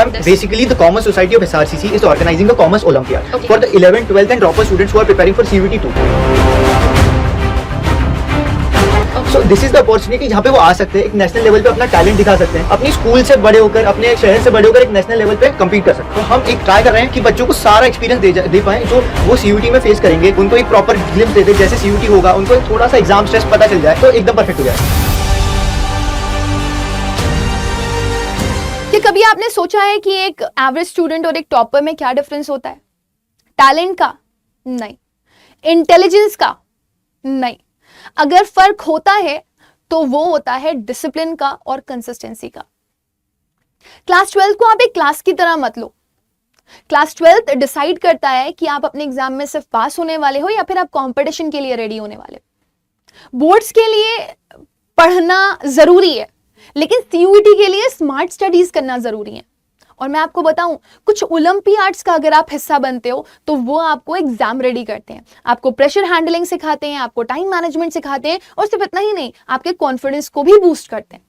Ma'am, basically the Commerce Society of SRCC is organizing the Commerce Olympiad for the 11th, 12th and dropper students who are preparing for CUET 2. So this is the opportunity जहाँ पे वो आ सकते हैं, एक national level पे अपना talent दिखा सकते हैं, अपनी स्कूल से बड़े होकर, अपने शहर से बड़े होकर एक नेशनल लेवल पे कम्पीट कर सकते हैं. तो हम एक ट्राई कर रहे हैं कि बच्चों को सारा एक्सपीरियंस दे पाएं जो वो CUET में फेस करेंगे, उनको एक प्रॉपर ग्लिम्स दे दे, जैसे CUET होगा उनको थोड़ा सा एग्जाम स्ट्रेस पता चल जाए तो एकदम परफेक्ट हो जाए. कि कभी आपने सोचा है कि एक एवरेज स्टूडेंट और एक टॉपर में क्या डिफरेंस होता है? टैलेंट का? नहीं. इंटेलिजेंस का? नहीं. अगर फर्क होता है तो वो होता है डिसिप्लिन का और कंसिस्टेंसी का. क्लास 12 को आप एक क्लास की तरह मत लो. क्लास 12 डिसाइड करता है कि आप अपने एग्जाम में सिर्फ पास होने वाले हो या फिर आप कंपटीशन के लिए रेडी होने वाले हो. बोर्ड्स के लिए पढ़ना जरूरी है, लेकिन CUET के लिए स्मार्ट स्टडीज करना जरूरी है. और मैं आपको बताऊं, कुछ ओलंपियाड्स का अगर आप हिस्सा बनते हो तो वो आपको एग्जाम रेडी करते हैं, आपको प्रेशर हैंडलिंग सिखाते हैं, आपको टाइम मैनेजमेंट सिखाते हैं, और सिर्फ इतना ही नहीं, आपके कॉन्फिडेंस को भी बूस्ट करते हैं.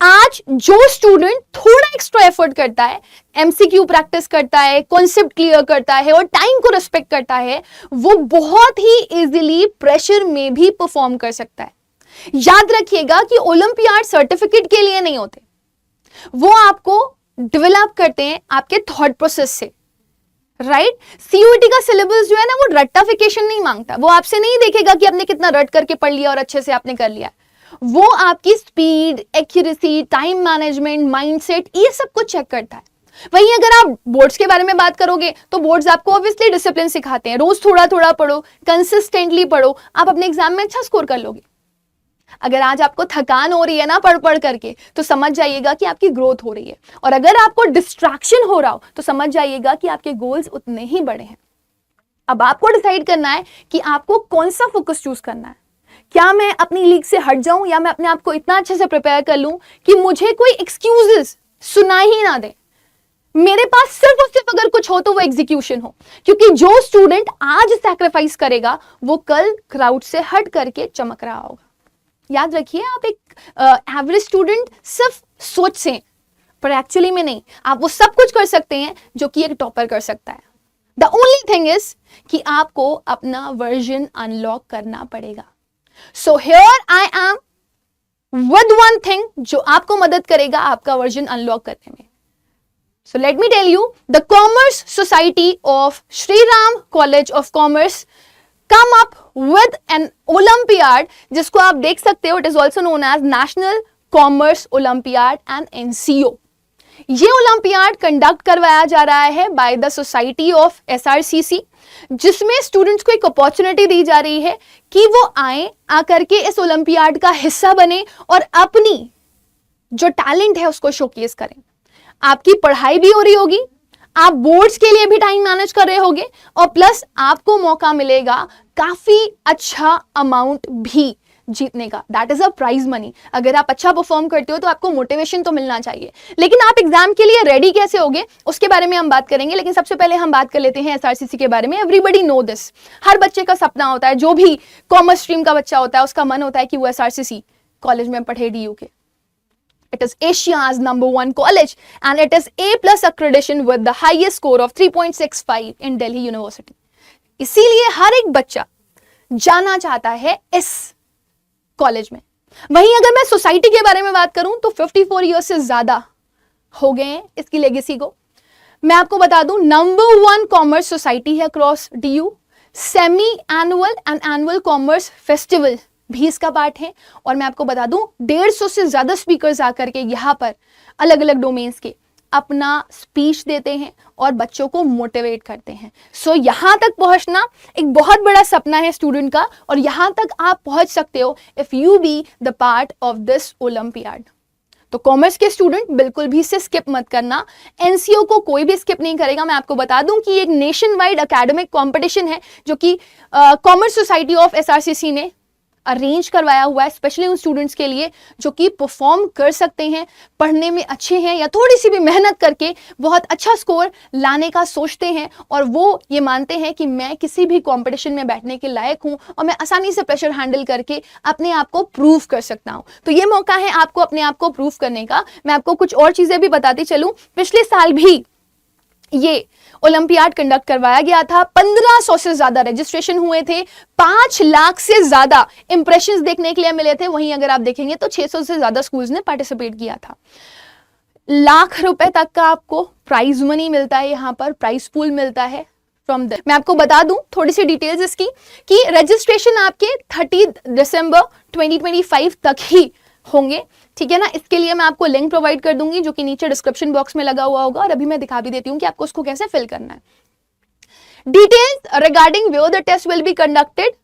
आज जो स्टूडेंट थोड़ा एक्स्ट्रा एफर्ट करता है, MCQ प्रैक्टिस करता है, कॉन्सेप्ट क्लियर करता है और टाइम को रिस्पेक्ट करता है, वो बहुत ही इजीली प्रेशर में भी परफॉर्म कर सकता है. याद रखिएगा कि ओलंपियाड सर्टिफिकेट के लिए नहीं होते, वो आपको डेवलप करते हैं आपके थॉट प्रोसेस से. राइट? CUET का सिलेबस जो है ना, वो रट्टाफिकेशन नहीं मांगता. वो आपसे नहीं देखेगा कि आपने कितना रट करके पढ़ लिया और अच्छे से आपने कर लिया. वो आपकी speed, accuracy, time management, mindset, ये सब कुछ चेक करता है. वहीं अगर आप बोर्ड्स के बारे में बात करोगे तो बोर्ड्स आपको ऑब्वियसली डिसिप्लिन सिखाते हैं. रोज थोड़ा थोड़ा पढ़ो, कंसिस्टेंटली पढ़ो, आप अपने एग्जाम में अच्छा स्कोर कर लोगे. अगर आज आपको थकान हो रही है ना पढ़ पढ़ करके, तो समझ जाइएगा कि आपकी ग्रोथ हो रही है. और अगर आपको डिस्ट्रैक्शन हो रहा हो तो समझ जाइएगा कि आपके गोल्स उतने ही बड़े हैं. अब आपको डिसाइड करना है कि आपको कौन सा फोकस चूज करना है. क्या मैं अपनी लीग से हट जाऊं, या मैं अपने आप को इतना अच्छे से प्रिपेयर कर लूं कि मुझे कोई एक्सक्यूजेस सुना ही ना दे, मेरे पास सिर्फ और सिर्फ अगर कुछ हो तो वो एग्जीक्यूशन हो. क्योंकि जो स्टूडेंट आज सैक्रिफाइस करेगा वो कल क्राउड से हट करके चमक रहा होगा. याद रखिए, आप एक एवरेज स्टूडेंट सिर्फ सोच से, पर एक्चुअली में नहीं. आप वो सब कुछ कर सकते हैं जो कि एक टॉपर कर सकता है. द ओनली थिंग इज कि आपको अपना वर्जन अनलॉक करना पड़ेगा. So here I am with one thing जो आपको मदद करेगा आपका वर्जन अनलॉक करने में. So let me tell you, the Commerce Society of Shri Ram College of Commerce come up with an Olympiad, जिसको आप देख सकते हो, it is also known as National Commerce Olympiad and NCO. ये ओलंपियाड कंडक्ट करवाया जा रहा है by the society of SRCC, जिसमें स्टूडेंट्स को एक अपॉर्चुनिटी दी जा रही है कि वो आकर के इस ओलंपियाड का हिस्सा बने और अपनी जो टैलेंट है उसको शोकेस करें. आपकी पढ़ाई भी हो रही होगी, आप बोर्ड्स के लिए भी टाइम मैनेज कर रहे होगे, और प्लस आपको मौका मिलेगा काफी अच्छा अमाउंट भी जीतने का. That is a prize money. अगर आप अच्छा परफॉर्म करते हो तो आपको मोटिवेशन तो मिलना चाहिए. लेकिन आप एग्जाम के लिए रेडी कैसे होगे उसके बारे में हम बात करेंगे. लेकिन सबसे पहले हम बात कर लेते हैं SRCC के बारे में. Everybody know this. हर बच्चे का सपना होता है, जो भी कॉमर्स स्ट्रीम का बच्चा होता है उसका मन होता है कि वो SRCC कॉलेज में पढ़े, DU के. It is Asia's #1 college and it is A+ accreditation with the highest score of 3.65 in Delhi University. इसीलिए हर एक बच्चा जाना चाहता है इस कॉलेज में. वहीं अगर मैं सोसाइटी के बारे में बात करूं तो 54 ईयर्स से ज्यादा हो गए हैं इसकी लेगेसी को. मैं आपको बता दूं, #1 कॉमर्स सोसाइटी है across DU. Semi annual and annual commerce festival भी इसका पार्ट है. और मैं आपको बता दूं, 150 से ज्यादा स्पीकर्स आकर के यहाँ पर अलग अलग डोमेन्स के अपना स्पीच देते हैं और बच्चों को मोटिवेट करते हैं. सो यहाँ तक पहुंचना एक बहुत बड़ा सपना है स्टूडेंट का, और यहाँ तक आप पहुंच सकते हो if you be the part of this olympiad. तो कॉमर्स के स्टूडेंट बिल्कुल भी इसे स्किप मत करना. NCO को कोई भी स्किप नहीं करेगा. मैं आपको बता दूं कि एक नेशन वाइड एकेडमिक कॉम्पिटिशन है जो कि कॉमर्स सोसाइटी ऑफ SRCC ने अरेंज करवाया हुआ है स्पेशली उन स्टूडेंट्स के लिए जो कि परफॉर्म कर सकते हैं, पढ़ने में अच्छे हैं या थोड़ी सी भी मेहनत करके बहुत अच्छा स्कोर लाने का सोचते हैं और वो ये मानते हैं कि मैं किसी भी कंपटीशन में बैठने के लायक हूं और मैं आसानी से प्रेशर हैंडल करके अपने आप को प्रूव कर सकता हूं। तो ये मौका है आपको अपने आप को प्रूव करने का। मैं आपको कुछ और चीजें भी बताती चलूं। पिछले साल भी ये ओलंपियाड कंडक्ट करवाया गया था, 1500 से ज्यादा रजिस्ट्रेशन हुए थे, 5 लाख से ज्यादा इंप्रेशंस देखने के लिए मिले थे। वहीं अगर आप देखेंगे तो 600 से ज्यादा स्कूल्स ने पार्टिसिपेट किया था। लाख रुपए तक का आपको प्राइज मनी मिलता है, यहां पर प्राइज पूल मिलता है फ्रॉम द। मैं आपको बता दूं थोड़ी सी डिटेल्स इसकी कि रजिस्ट्रेशन आपके 30 दिसंबर 2025 तक ही होंगे, ठीक है ना। इसके लिए मैं आपको लिंक प्रोवाइड कर दूंगी जो कि नीचे डिस्क्रिप्शन बॉक्स में लगा हुआ होगा और अभी मैं दिखा भी देती हूं कि आपको उसको कैसे फिल करना है। Details regarding where the test will be conducted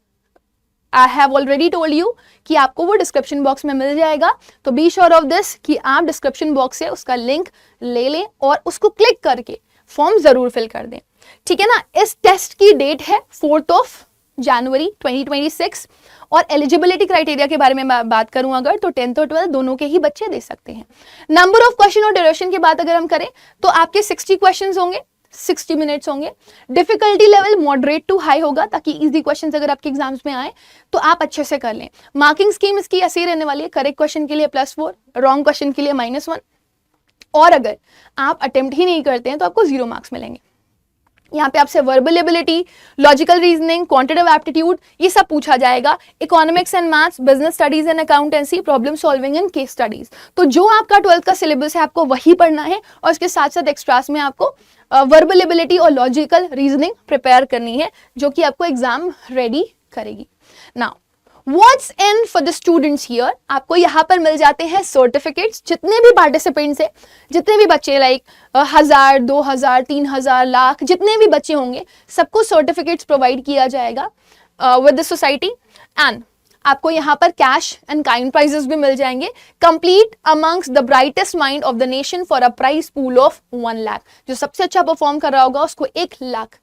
I have already told you कि आपको वो डिस्क्रिप्शन बॉक्स में मिल जाएगा। तो बी श्योर ऑफ दिस कि आप डिस्क्रिप्शन बॉक्स से उसका लिंक ले लें और उसको क्लिक करके फॉर्म जरूर फिल कर दें, ठीक है ना। इस टेस्ट की डेट है 4 जनवरी 2026 और एलिजिबिलिटी क्राइटेरिया के बारे में मैं बात करूं अगर तो 10th और 12th दोनों के ही बच्चे दे सकते हैं। नंबर ऑफ क्वेश्चन और ड्यूरेशन की बात अगर हम करें तो आपके 60 क्वेश्चंस होंगे, 60 मिनट्स होंगे। Difficulty level moderate to high होगा ताकि इजी क्वेश्चंस अगर आपके एग्जाम्स में आए तो आप अच्छे से कर लें। मार्किंग स्कीम इसकी ऐसी रहने वाली है, करेक्ट क्वेश्चन के लिए +4, रॉन्ग क्वेश्चन के लिए -1 और अगर आप अटेम्प्ट ही नहीं करते हैं तो आपको 0 मार्क्स मिलेंगे। यहाँ पे आपसे verbal ability, logical reasoning, quantitative aptitude ये सब पूछा जाएगा। Economics and maths, business studies and accountancy, problem solving and case studies. तो जो आपका 12th का सिलेबस है आपको वही पढ़ना है और इसके साथ साथ एक्स्ट्रास में आपको वर्बल एबिलिटी और लॉजिकल रीजनिंग प्रिपेयर करनी है जो कि आपको एग्जाम रेडी करेगी। Now what's in for the students here, आपको यहाँ पर मिल जाते हैं सर्टिफिकेट्स। जितने भी पार्टिसिपेंट्स है, जितने भी बच्चे लाइक 1000, 2000, 3000, लाख जितने भी बच्चे होंगे सबको सर्टिफिकेट्स प्रोवाइड किया जाएगा विद द सोसाइटी एंड आपको यहाँ पर कैश एंड काइंड प्राइजेस भी मिल जाएंगे। Complete amongst the brightest mind of the nation for a prize pool of 1 lakh. जो सबसे अच्छा परफॉर्म कर रहा होगा उसको 1 लाख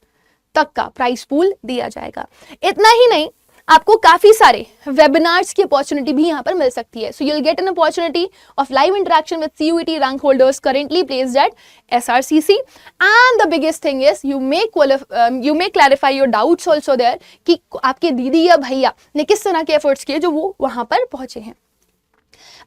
तक का प्राइज पूल दिया जाएगा। इतना ही नहीं, आपको काफी सारे वेबिनार्स की अपॉर्चुनिटी भी यहाँ पर मिल सकती है। So you will get an opportunity of live interaction with CUET rank holders currently placed at SRCC and the biggest thing is you may clarify your doubts also there कि आपके दीदी या भैया ने किस तरह के एफर्ट्स किए जो वो वहां पर पहुंचे हैं।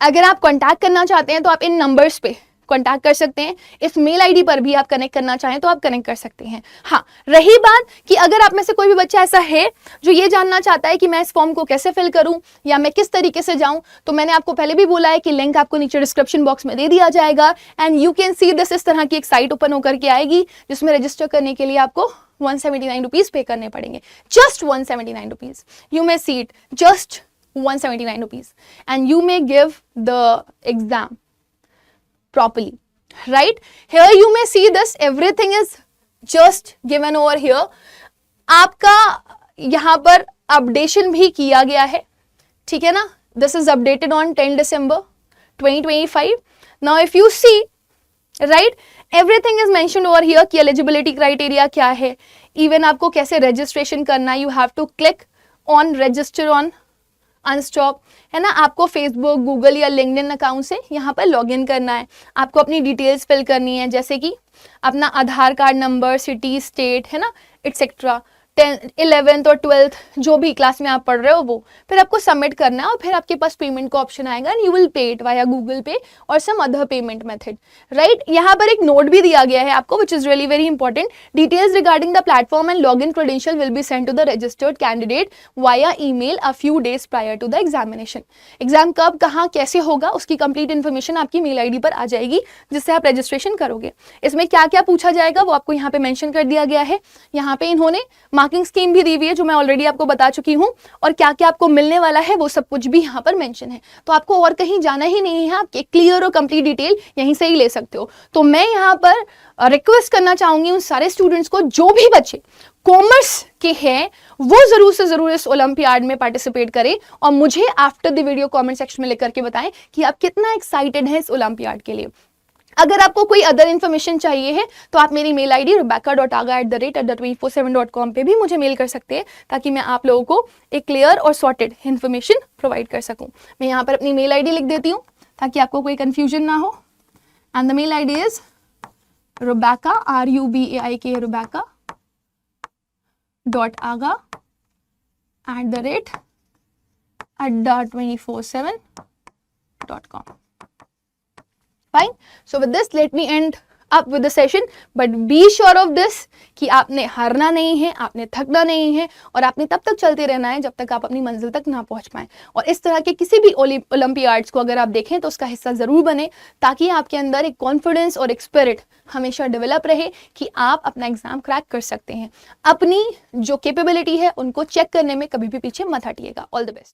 अगर आप कॉन्टैक्ट करना चाहते हैं तो आप इन नंबर्स पे कॉन्टैक्ट कर सकते हैं। इस मेल आईडी पर भी आप कनेक्ट करना चाहें तो आप कनेक्ट कर सकते हैं। हाँ, रही बात कि अगर आप में से कोई भी बच्चा ऐसा है जो ये जानना चाहता है कि मैं इस फॉर्म को कैसे फिल करूं या मैं किस तरीके से जाऊं, तो मैंने आपको पहले भी बोला है कि लिंक आपको नीचे डिस्क्रिप्शन बॉक्स में दे दिया जाएगा and you can see this. इस तरह की एक साइट ओपन होकर के आएगी जिसमें रजिस्टर करने के लिए आपको 179 रुपीज पे करने पड़ेंगे। Just 179 rupees, you may see it, just 179 rupees and you may give the exam properly, right? Here you may see this, everything is just given over here. आपका यहाँ पर अपडेशन भी किया गया है, ठीक है ना। This is updated on 10 December 2025. Now if you see, right, everything is mentioned over here कि eligibility criteria क्या है, even आपको कैसे registration करना है। You have to click on register on Unstop, है ना। आपको फेसबुक, गूगल या लिंक्डइन अकाउंट से यहाँ पर लॉगिन करना है। आपको अपनी डिटेल्स फिल करनी है जैसे कि अपना आधार कार्ड नंबर, सिटी, स्टेट, है ना, एक्सेट्रा। 11th और 12th जो भी क्लास में आप पढ़ रहे हो वो फिर आपको सबमिट करना है और फिर आपके पास पेमेंट का ऑप्शन आएगा and you will pay it via Google Pay और some other payment method, right. यहाँ पर एक नोट भी दिया गया है आपको which is really very important. Details regarding the platform and log in credential will be send to the registered candidate via email a few days prior to the examination. Exam कब, कहाँ, कैसे होगा उसकी कंप्लीट इन्फॉर्मेशन आपकी mail ID पर आ जाएगी जिससे आप रजिस्ट्रेशन करोगे। इसमें क्या क्या पूछा जाएगा वो आपको यहाँ पे मेंशन कर दिया गया है। यहाँ पे इन्होंने मार्किंग स्कीम भी दी हुई है जो मैं ऑलरेडी आपको बता चुकी हूं और क्या क्या आपको मिलने वाला है वो सब कुछ भी यहाँ पर मेंशन है। तो आपको और कहीं जाना ही नहीं है, आप क्लियर और कंप्लीट डिटेल यहीं से ही ले सकते हो। तो मैं यहाँ पर रिक्वेस्ट करना चाहूंगी उन सारे स्टूडेंट्स को जो भी बच्चे कॉमर्स के हैं वो जरूर से जरूर इस ओलंपियाड में पार्टिसिपेट करें और मुझे after the video comment section में लिख करके बताएं कि आप कितना एक्साइटेड हैं इस ओलंपियाड के लिए। अगर आपको कोई अदर इन्फॉर्मेशन चाहिए है तो आप मेरी मेल ID rebecca.aga@247.com पे भी मुझे मेल कर सकते हैं, ताकि मैं आप लोगों को एक क्लियर और सॉर्टेड इन्फॉर्मेशन प्रोवाइड कर सकूं। मैं यहाँ पर अपनी मेल ID लिख देती हूँ ताकि आपको कोई कंफ्यूजन ना हो। एंड द मेल ID इज Rebecca, RUBAIK, rebecca.aga@247.com. Fine. So with this, let me end up with the session. But be sure of this कि आपने हारना नहीं है, आपने थकना नहीं है, और आपने तब तक चलते रहना है जब तक आप अपनी मंजिल तक ना पहुंच पाएं। और इस तरह के किसी भी ओलंपियाड्स को अगर आप देखें तो उसका हिस्सा ज़रूर बने, ताकि आपके अंदर एक कॉन्फिडेंस और एक स्पिरिट हमेशा डेवलप रहे कि आप अपना एग्जाम क्रैक कर सकते हैं। अपनी जो कैपेबिलिटी है उनको चेक करने में कभी भी पीछे मत हटिएगा। All the best.